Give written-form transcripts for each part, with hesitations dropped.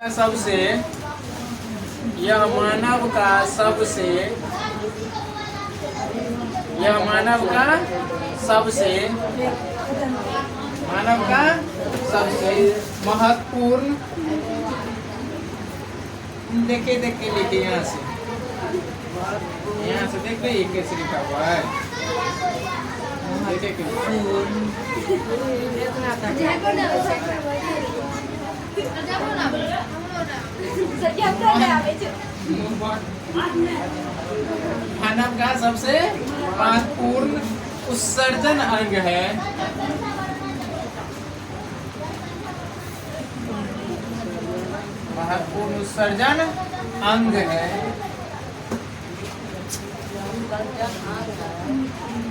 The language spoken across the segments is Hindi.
सबसे यह मानव का सबसे महत्वपूर्ण देखे लिखे यहाँ से देख ये कैसे लिखा हुआ है देखे मानव का सबसे महत्वपूर्ण उत्सर्जन अंग है महत्वपूर्ण उत्सर्जन अंग है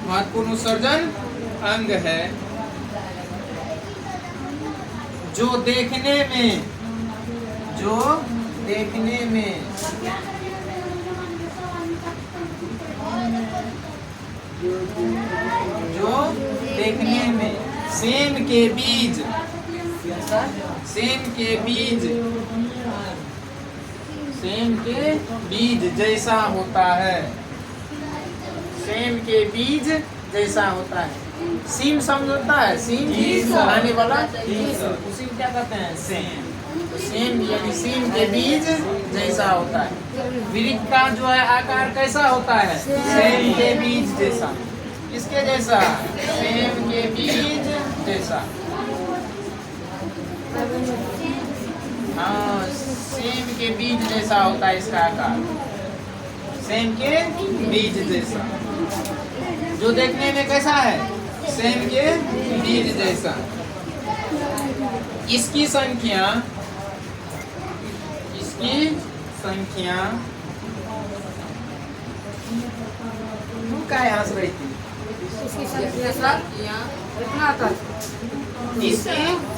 महत्वपूर्ण उत्सर्जन अंग है जो देखने में सेम के बीज जैसा होता है सीम समझता है सीम आने वाला उसी क्या कहते हैं सेम यानी सीम के बीज जैसा होता है। वृक्ष का जो है आकार कैसा होता है सेम के बीज जैसा किसके जैसा सेम के बीज जैसा हाँ सेम के बीज जैसा होता है इसका आकार सेम के बीज जैसा जो देखने में कैसा है सेम के बीज जैसा। इसकी संख्या क्या हंस रही थी इसकी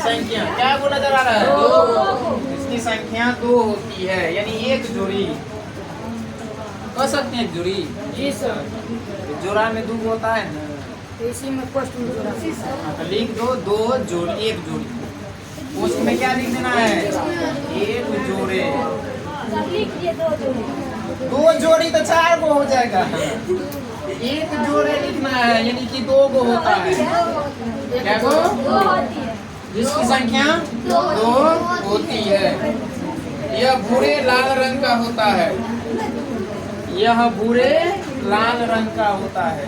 संख्या क्या बोला जा रहा है दो इसकी संख्या 2 होती है यानी एक जोड़ी कह सकते हैं जोड़ी जी सर जोड़ा में 2 होता है ना इसी में पोस्ट में जोड़ा लिख दो जोड़ी एक जोड़ी पोस्ट में क्या लिख देना है एक जोड़े 2 जोड़ी तो 4 को हो जाएगा एक जोड़े लिखना है यानी कि 2 को होता है क्या को जिसकी संख्या 2 होती है। यह भूरे लाल रंग का होता है यह भूरे लाल रंग का होता है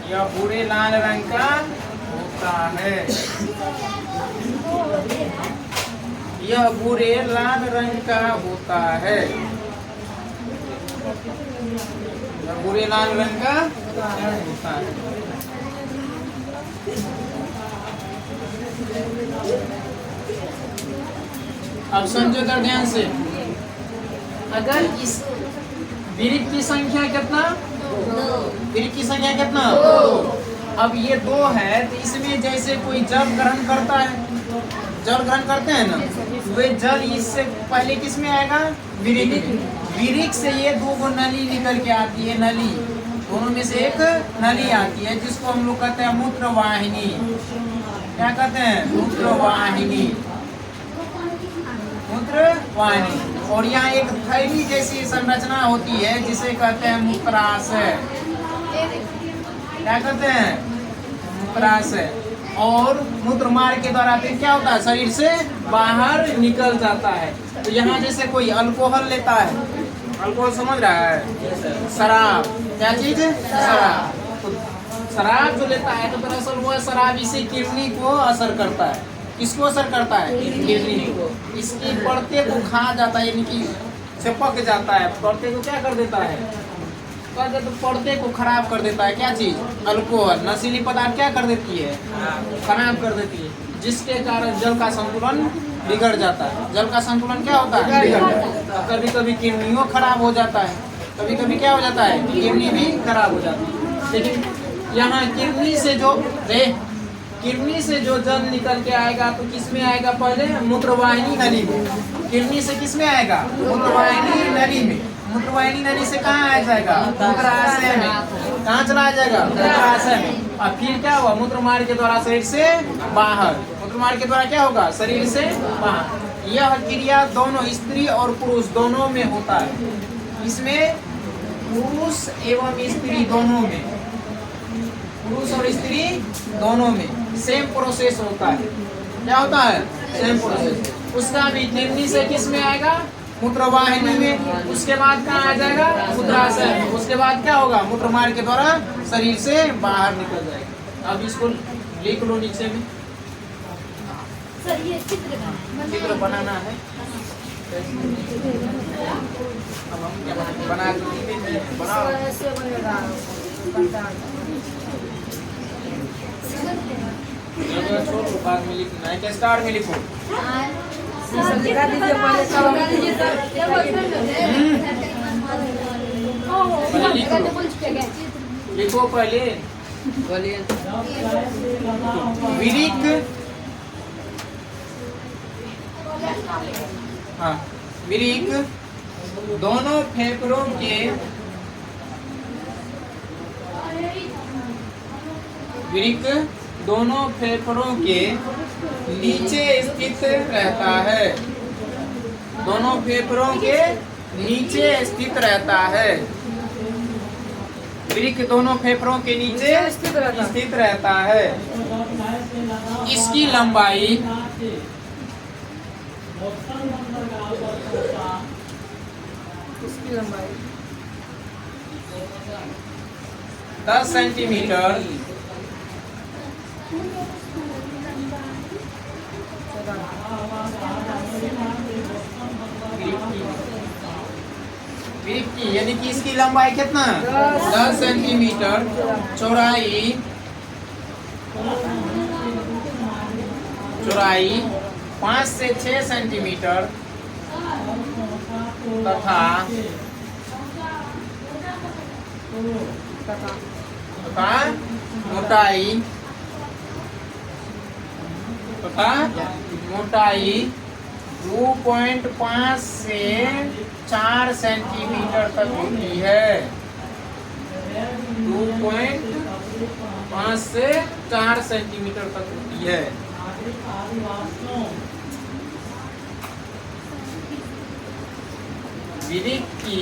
यह भूरे लाल रंग का होता है यह भूरे लाल रंग का होता है यह भूरे लाल रंग का होता है। अब समझो कर ध्यान से अगर इस वृक्ष की संख्या कितना वृक्ष की संख्या कितना 2 अब ये 2 है तो इसमें जैसे कोई जल ग्रहण करता है जल ग्रहण करते हैं ना वे जल इससे पहले किस में आएगा वृक्ष से ये 2 नली निकल के आती है नली दोनों में से एक नली आती है जिसको हम लोग कहते हैं मूत्र वाहिनी क्या कहते हैं मूत्र वाहिनी और यहाँ एक थैली जैसी संरचना होती है जिसे कहते हैं मूत्राशय क्या कहते हैं मूत्राशय और मूत्र मार्ग के द्वारा फिर क्या होता है शरीर से बाहर निकल जाता है। तो यहाँ जैसे कोई अल्कोहल लेता है अल्कोहल समझ रहा है शराब क्या चीज शराब तो शराब जो लेता है तो दरअसल वो शराब इसी किडनी को असर करता है किसको असर करता है किडनी को इसकी परते को खा जाता है यानी कि चिपक जाता है परते को क्या कर देता है तो परते को खराब कर देता है क्या चीज अल्कोहल नशीली पदार्थ क्या कर देती है खराब कर देती है जिसके कारण जल का संतुलन बिगड़ जाता है जल का संतुलन क्या होता है बिगड़ जाता है कभी कभी किडनियों खराब हो जाता है कभी कभी क्या हो जाता है किडनी भी खराब हो जाती है। लेकिन यहाँ किडनी से जो जल निकल के आएगा तो किस में आएगा पहले मूत्रवाहिनी नली में किडनी से किस में आएगा मूत्रवाहिनी नली में मूत्रवाहिनी नली से कहाँ आ जाएगा मूत्राशय में कहाँ चला जाएगा मूत्राशय में और फिर क्या हुआ, मूत्र मार्ग के द्वारा शरीर से बाहर। मूत्र मार्ग के द्वारा क्या होगा, शरीर से बाहर। यह क्रिया दोनों स्त्री और पुरुष दोनों में होता है। इसमें पुरुष एवं स्त्री दोनों में, पुरुष और स्त्री दोनों में सेम प्रोसेस होता है। क्या होता है, सेम प्रोसेस। उसका भी निम्न से किस में आएगा, मूत्रवाहिनी में। उसके बाद कहाँ आ जाएगा, मूत्राशय। उसके बाद क्या होगा, मूत्र मार्ग के द्वारा शरीर से बाहर निकल जाएगा। अब इसको लिख लो नीचे में। सर ये चित्र बनाना है। अब हम क्या बना बनाओ। ऐसे बनेगा छोड़ो, बाद में लिखना है। क्या स्टार में लिखो। सब लिखा दीजिए पहले, सब हम लिखो पहले। बोलिए। विरिक, हाँ, विरिक दोनों फेफड़ों के विरिक दोनों फेफड़ों के नीचे स्थित रहता है। दोनों फेफड़ों के नीचे स्थित रहता है। विरिक दोनों फेफड़ों के नीचे स्थित रहता है। इसकी लंबाई 10 सेंटीमीटर विरिक की, यानी कि इसकी लंबाई कितना, 10 सेंटीमीटर, चौड़ाई 5 से 6 सेंटीमीटर तथा मोटाई 2.5 से 4 सेंटीमीटर तक होती है। 2.5 से 4 सेंटीमीटर तक होती है। विरिक की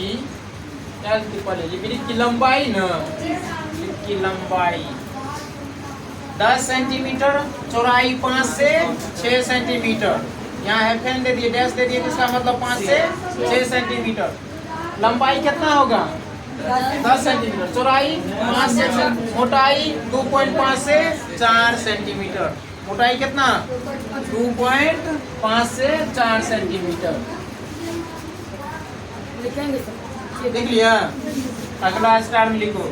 क्या लिखी पहले, ये विरिक की लंबाई ना, विरिक की लंबाई 10 सेंटीमीटर, चौड़ाई 5 से 6 सेंटीमीटर। यहाँ हेफेन दे दिए, डैश दे दिए, तो इसका मतलब 5 से 6 सेंटीमीटर। लंबाई कितना होगा, 10 सेंटीमीटर, चौड़ाई 5 से 6, मोटाई 2.5 से 4 सेंटीमीटर। मोटाई कितना, 2.5 से 4 सेंटीमीटर। लिखेंगे सर। देख लिया। अगला स्टार में लिखो।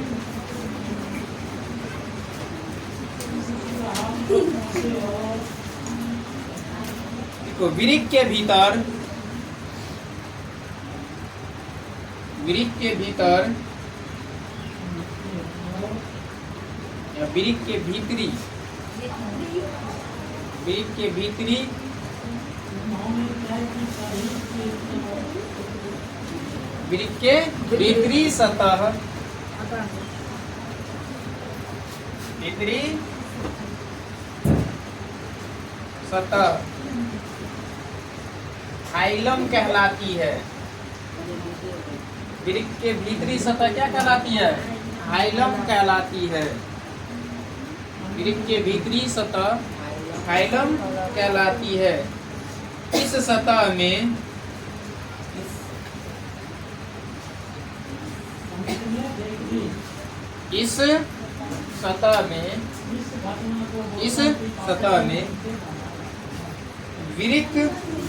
देखो, विरिक के भीतर या विरिक के भीतरी विरिक के भीतरी सतह हाइलम कहलाती है। विरिक के भीतरी सतह क्या कहलाती है, हाइलम कहलाती है। विरिक के भीतरी सतह हाइलम कहलाती है। इस सतह में इस सतह में विरिक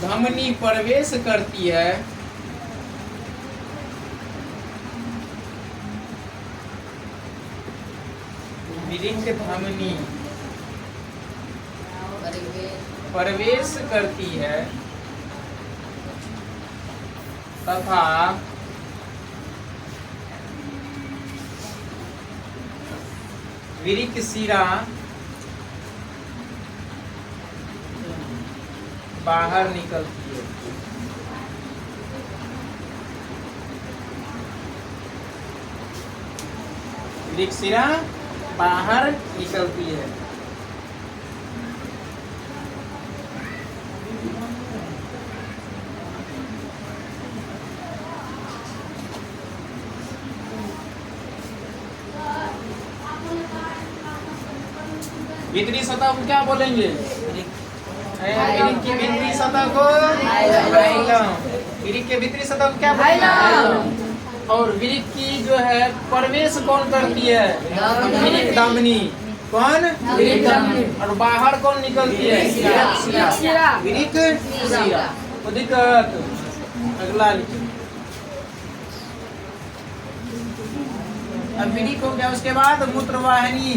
धमनी प्रवेश करती है। विरिक धमनी प्रवेश करती है तथा विरिक शिरा बाहर निकलती है। विरिक शिरा बाहर निकलती है। भीतरी सतह को क्या बोलेंगे? विरिक की भीतरी सतह को हाइलम। विरिक के भीतरी सतह को क्या बोलेंगे? और विरिक की जो है प्रवेश कौन करती है? विरिक धमनी। कौन? विरिक धमनी। और बाहर कौन निकलती है? शिरा। विरिक शिरा। तो दिक्कत अगला लिखिए। अब विरिक हो गया, उसके बाद मूत्रवाहिनी।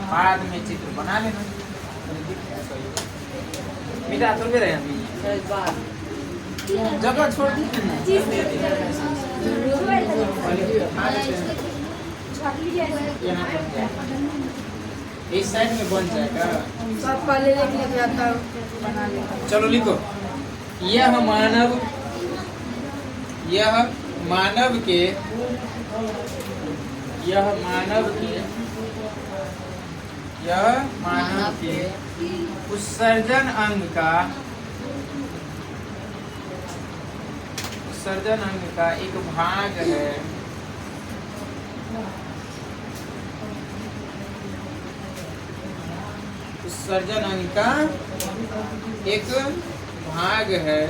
बाद में चित्र बना लेना। मिटा तो भी रहे अभी, जगह छोड़ दी ना। यहाँ बन जाएगा, इस साइड में बन जाएगा। सब पहले लिख लिया था, बना लिया। चलो लिखो। यह मानव के उत्सर्जन अंग का एक भाग है। उत्सर्जन अंग का एक भाग है।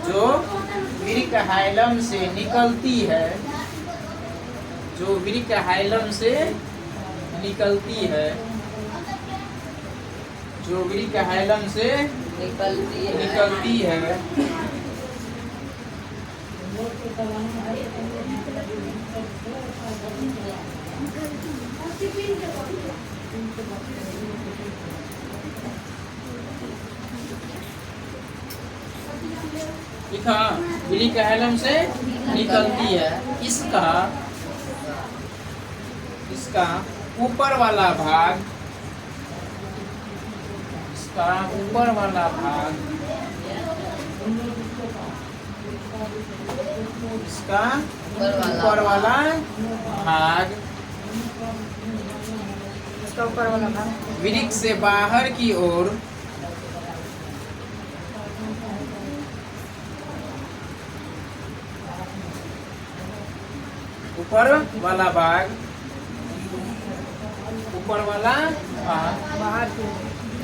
जो विरिक हाइलम से निकलती है। जो विरिक हाइलम से निकलती है। जो विरिक हाइलम से निकलती है। लिखा, विरिक हाइलम से निकलती है। इसका ऊपर वाला भाग, ऊपर वाला भाग विरिक से बाहर की ओर ऊपर वाला भाग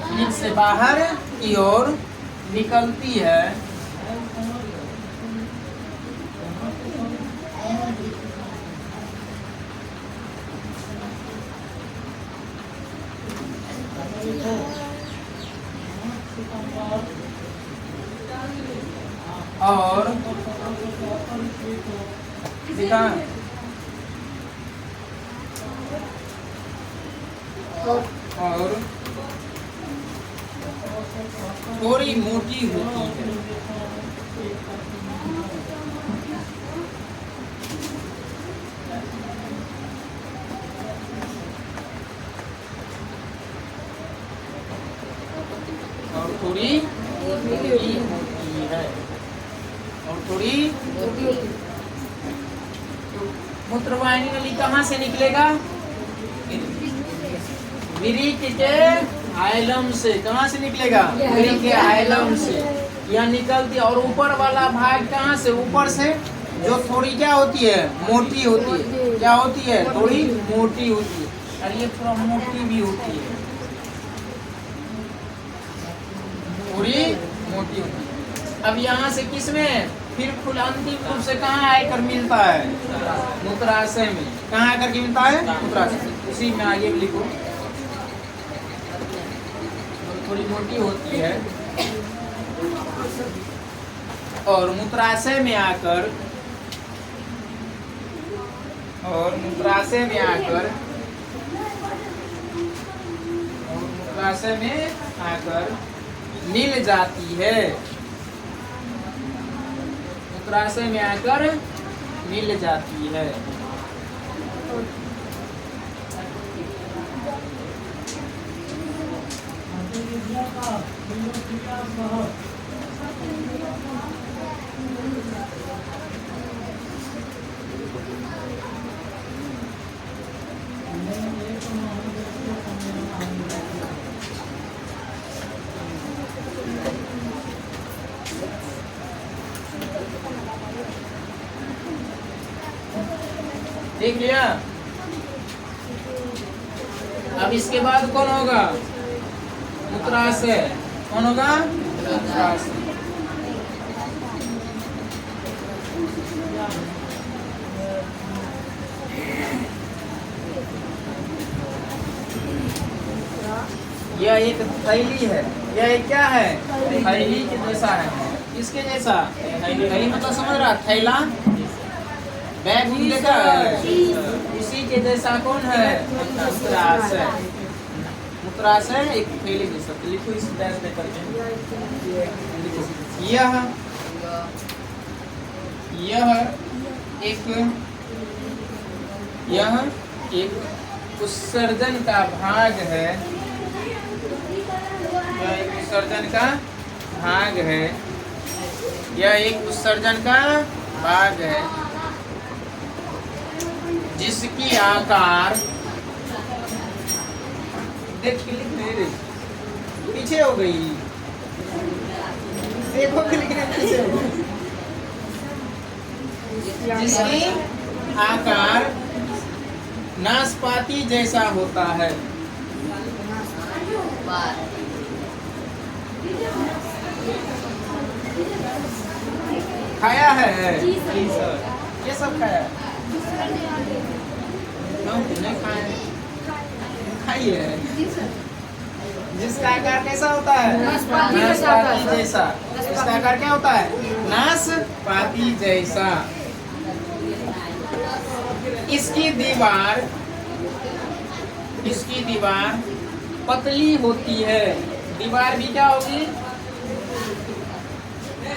विरिक से बाहर की ओर निकलती है। और दिखा, और थोड़ी मोटी होती है। और थोड़ी मोटी होती है। और थोड़ी मूत्रवाहिनी नली कहाँ से निकलेगा? विरिक के हाइलम से। कहाँ से निकलेगा? विरिक के हाइलम से। यह निकलती है। और ऊपर वाला भाग कहाँ से? ऊपर से, जो थोड़ी क्या होती है? मोटी होती है। क्या होती है? थोड़ी मोटी होती है। और ये थोड़ा मोटी भी होती है, थोड़ी मोटी होती है। अब यहाँ से किसमें फिर फुल अंतिम रूप से कहाँ आकर मिलता है? मूत्राशय में। कहाँ आकर के मिलता है? मूत्राशय। उसी में आगे लिखो। थोड़ी मोटी होती है और मूत्राशय में आकर मिल जाती है। मूत्राशय में आकर मिल जाती है। देख लिया। अब इसके बाद कौन होगा? मूत्राशय। कौन होगा? मूत्राशय। यह एक थैली है। यह एक क्या है? थैली के जैसा है। किसके जैसा? थैली मतलब समझ रहा? थैला, बैग भी देखा है, उसी के जैसा कौन है? मूत्राशय। मूत्राशय एक थैली जैसा। लिखो इस डैश पे करके। यह एक उत्सर्जन का भाग है। यह एक उत्सर्जन का भाग है। यह एक उत्सर्जन का भाग है जिसकी आकार देख लिख नहीं रही, पीछे हो गई। देखो लिखने पीछे हो गई। जिसकी आकार नाशपाती जैसा होता है। खाया है? ये सब खाया है? नहीं खाया। खाइए। जिसका आकार कैसा होता है? नाशपाती जैसा। इसका आकार क्या होता है? नाशपाती जैसा। इसकी दीवार पतली होती है। दीवार भी क्या होगी?